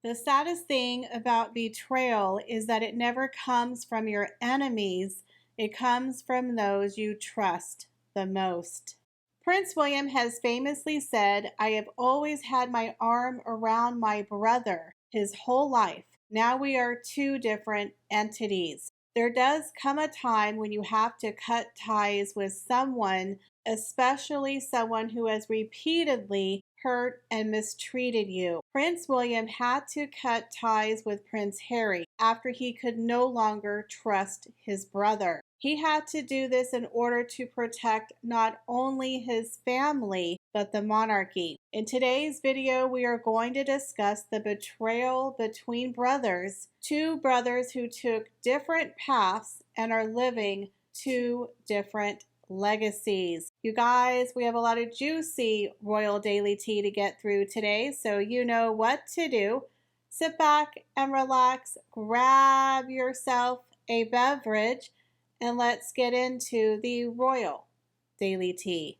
The saddest thing about betrayal is that it never comes from your enemies, it comes from those you trust the most. Prince William has famously said, "I have always had my arm around my brother his whole life. Now we are two different entities." There does come a time when you have to cut ties with someone, especially someone who has repeatedly hurt and mistreated you. Prince William had to cut ties with Prince Harry after he could no longer trust his brother. He had to do this in order to protect not only his family, but the monarchy. In today's video, we are going to discuss the betrayal between brothers, two brothers who took different paths and are living two different legacies. You guys, we have a lot of juicy royal daily tea to get through today, so you know what to do. Sit back and relax, grab yourself a beverage, and let's get into the royal daily tea.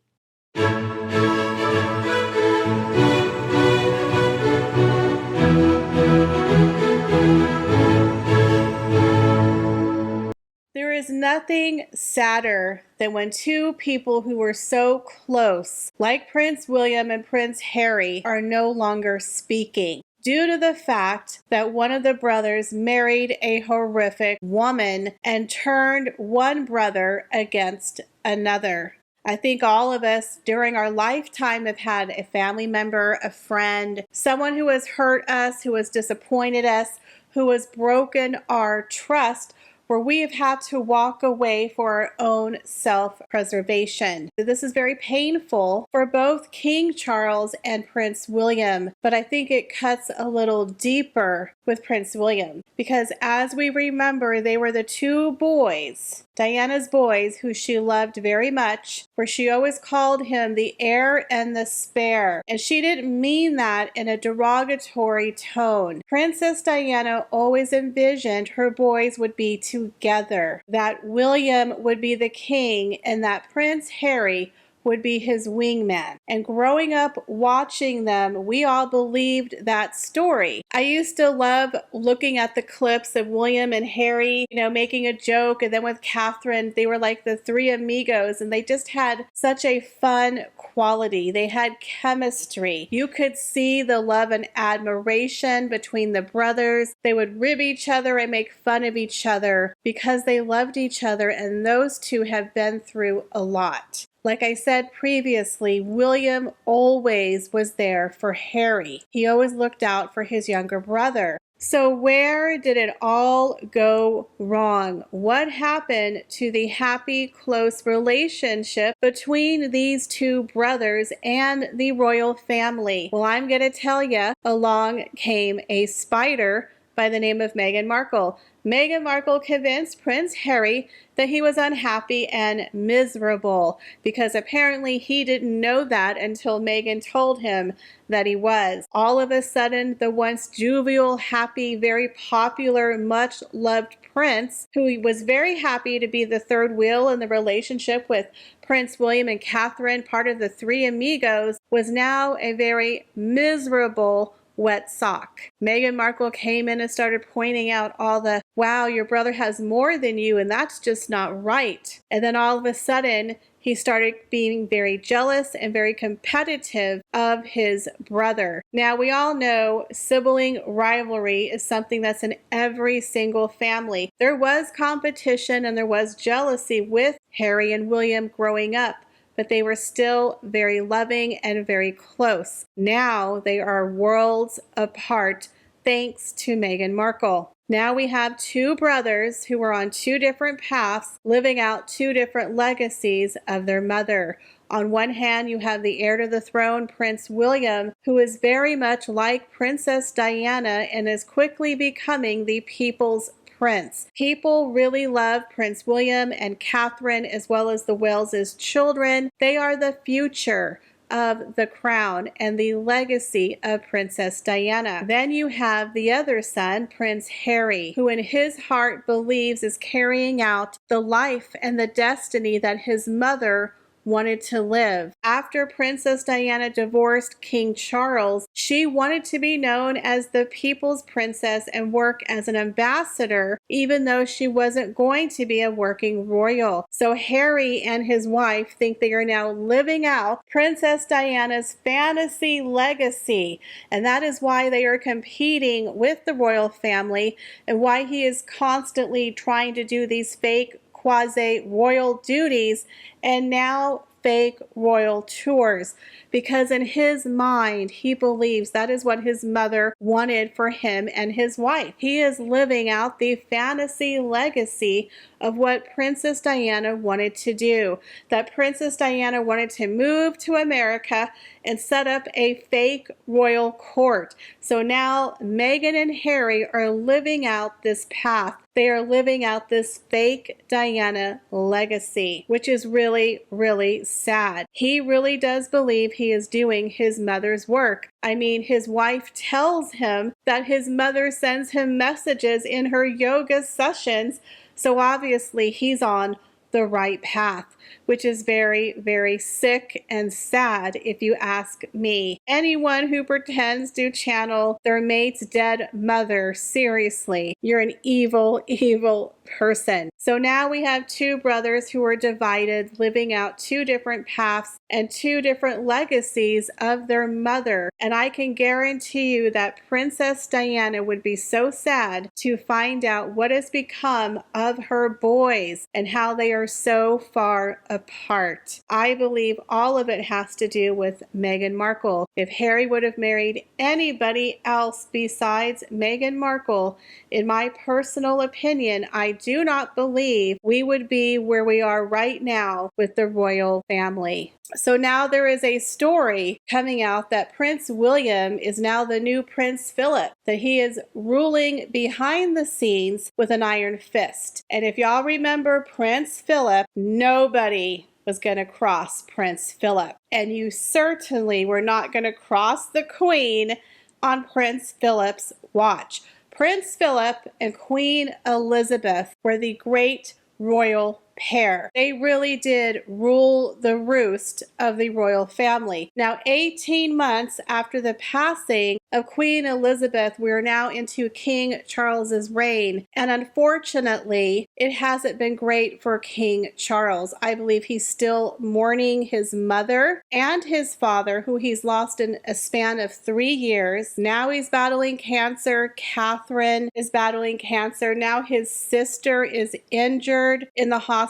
There is nothing sadder than when two people who were so close, like Prince William and Prince Harry, are no longer speaking, due to the fact that one of the brothers married a horrific woman and turned one brother against another. I think all of us during our lifetime have had a family member, a friend, someone who has hurt us, who has disappointed us, who has broken our trust, where we have had to walk away for our own self-preservation. This is very painful for both King Charles and Prince William, but I think it cuts a little deeper with Prince William, because as we remember, they were the two boys, Diana's boys, who she loved very much, where she always called him the heir and the spare, and she didn't mean that in a derogatory tone. Princess Diana always envisioned her boys would be together, that William would be the king and that Prince Harry would be his wingman. And growing up watching them, we all believed that story. I used to love looking at the clips of William and Harry, making a joke, and then with Catherine, they were like the three amigos, and they just had such a fun quality. They had chemistry. You could see the love and admiration between the brothers. They would rib each other and make fun of each other because they loved each other, and those two have been through a lot. Like I said previously, William always was there for Harry. He always looked out for his younger brother. So where did it all go wrong? What happened to the happy, close relationship between these two brothers and the royal family? Well, I'm going to tell you, along came a spider by the name of Meghan Markle. Meghan Markle convinced Prince Harry that he was unhappy and miserable, because apparently he didn't know that until Meghan told him that he was. All of a sudden, the once jovial, happy, very popular, much loved prince, who was very happy to be the third wheel in the relationship with Prince William and Catherine, part of the three amigos, was now a very miserable wet sock. Meghan Markle came in and started pointing out all the, wow, your brother has more than you, and that's just not right. And then all of a sudden, he started being very jealous and very competitive of his brother. Now, we all know sibling rivalry is something that's in every single family. There was competition and there was jealousy with Harry and William growing up, but they were still very loving and very close. Now they are worlds apart thanks to Meghan Markle. Now we have two brothers who were on two different paths, living out two different legacies of their mother. On one hand, you have the heir to the throne, Prince William, who is very much like Princess Diana and is quickly becoming the people's prince. People really love Prince William and Catherine, as well as the Waleses' children. They are the future of the crown and the legacy of Princess Diana. Then you have the other son, Prince Harry, who in his heart believes is carrying out the life and the destiny that his mother wanted to live. After Princess Diana divorced King Charles, she wanted to be known as the people's princess and work as an ambassador, even though she wasn't going to be a working royal. So Harry and his wife think they are now living out Princess Diana's fantasy legacy, and that is why they are competing with the royal family and why he is constantly trying to do these fake quasi-royal duties and now fake royal tours, because in his mind he believes that is what his mother wanted for him and his wife. He is living out the fantasy legacy of what Princess Diana wanted to do, that Princess Diana wanted to move to America and set up a fake royal court. So now Meghan and Harry are living out this path. They are living out this fake Diana legacy, which is really, really sad. He really does believe he is doing his mother's work. I mean, his wife tells him that his mother sends him messages in her yoga sessions, so obviously he's on the right path, which is very, very sick and sad if you ask me. Anyone who pretends to channel their mate's dead mother, seriously, you're an evil, evil person. So now we have two brothers who are divided, living out two different paths and two different legacies of their mother. And I can guarantee you that Princess Diana would be so sad to find out what has become of her boys and how they are so far apart. I believe all of it has to do with Meghan Markle. If Harry would have married anybody else besides Meghan Markle, in my personal opinion, I do not believe we would be where we are right now with the royal family. So now there is a story coming out that Prince William is now the new Prince Philip, that he is ruling behind the scenes with an iron fist. And if y'all remember Prince Philip, nobody was going to cross Prince Philip. And you certainly were not going to cross the Queen on Prince Philip's watch. Prince Philip and Queen Elizabeth were the great royal pair. They really did rule the roost of the royal family. Now, 18 months after the passing of Queen Elizabeth, we are now into King Charles's reign. And unfortunately, it hasn't been great for King Charles. I believe he's still mourning his mother and his father, who he's lost in a span of 3 years. Now he's battling cancer. Catherine is battling cancer. Now his sister is injured in the hospital,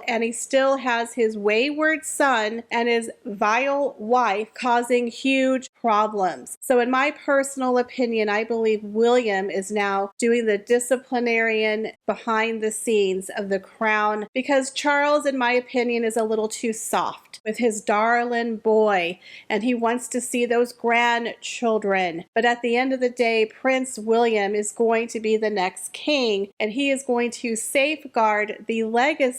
and he still has his wayward son and his vile wife causing huge problems. So in my personal opinion, I believe William is now doing the disciplinarian behind the scenes of the crown, because Charles, in my opinion, is a little too soft with his darling boy, and he wants to see those grandchildren. But at the end of the day, Prince William is going to be the next king, and he is going to safeguard the legacy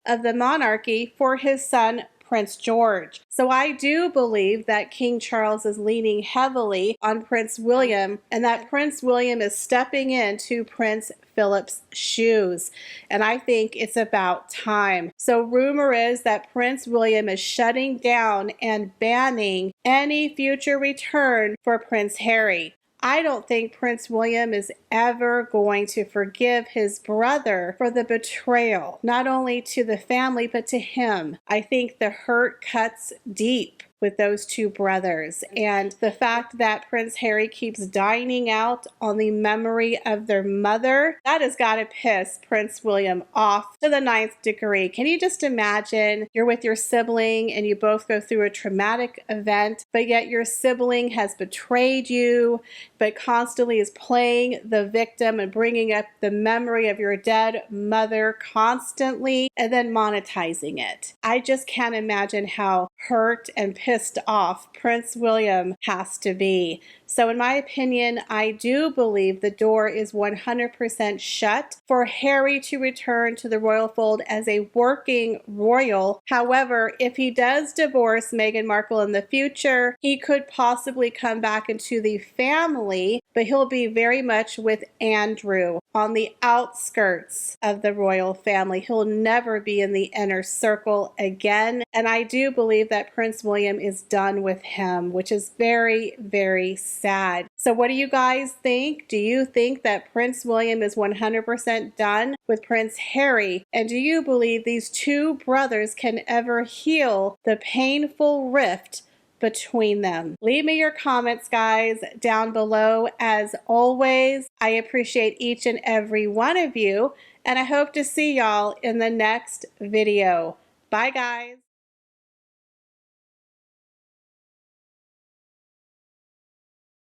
of the monarchy for his son, Prince George. So I do believe that King Charles is leaning heavily on Prince William, and that Prince William is stepping into Prince Philip's shoes. And I think it's about time. So rumor is that Prince William is shutting down and banning any future return for Prince Harry. I don't think Prince William is ever going to forgive his brother for the betrayal, not only to the family, but to him. I think the hurt cuts deep with those two brothers, and the fact that Prince Harry keeps dining out on the memory of their mother, that has got to piss Prince William off to the 9th degree. Can you just imagine you're with your sibling and you both go through a traumatic event, but yet your sibling has betrayed you, but constantly is playing the victim and bringing up the memory of your dead mother constantly and then monetizing it? I just can't imagine how hurt and pissed off Prince William has to be. So in my opinion, I do believe the door is 100% shut for Harry to return to the royal fold as a working royal. However, if he does divorce Meghan Markle in the future, he could possibly come back into the family, but he'll be very much with Andrew on the outskirts of the royal family. He'll never be in the inner circle again. And I do believe that Prince William is done with him, which is very, very sad. So what do you guys think? Do you think that Prince William is 100% done with Prince Harry? And do you believe these two brothers can ever heal the painful rift between them? Leave me your comments, guys, down below. As always, I appreciate each and every one of you, and I hope to see y'all in the next video. Bye, guys.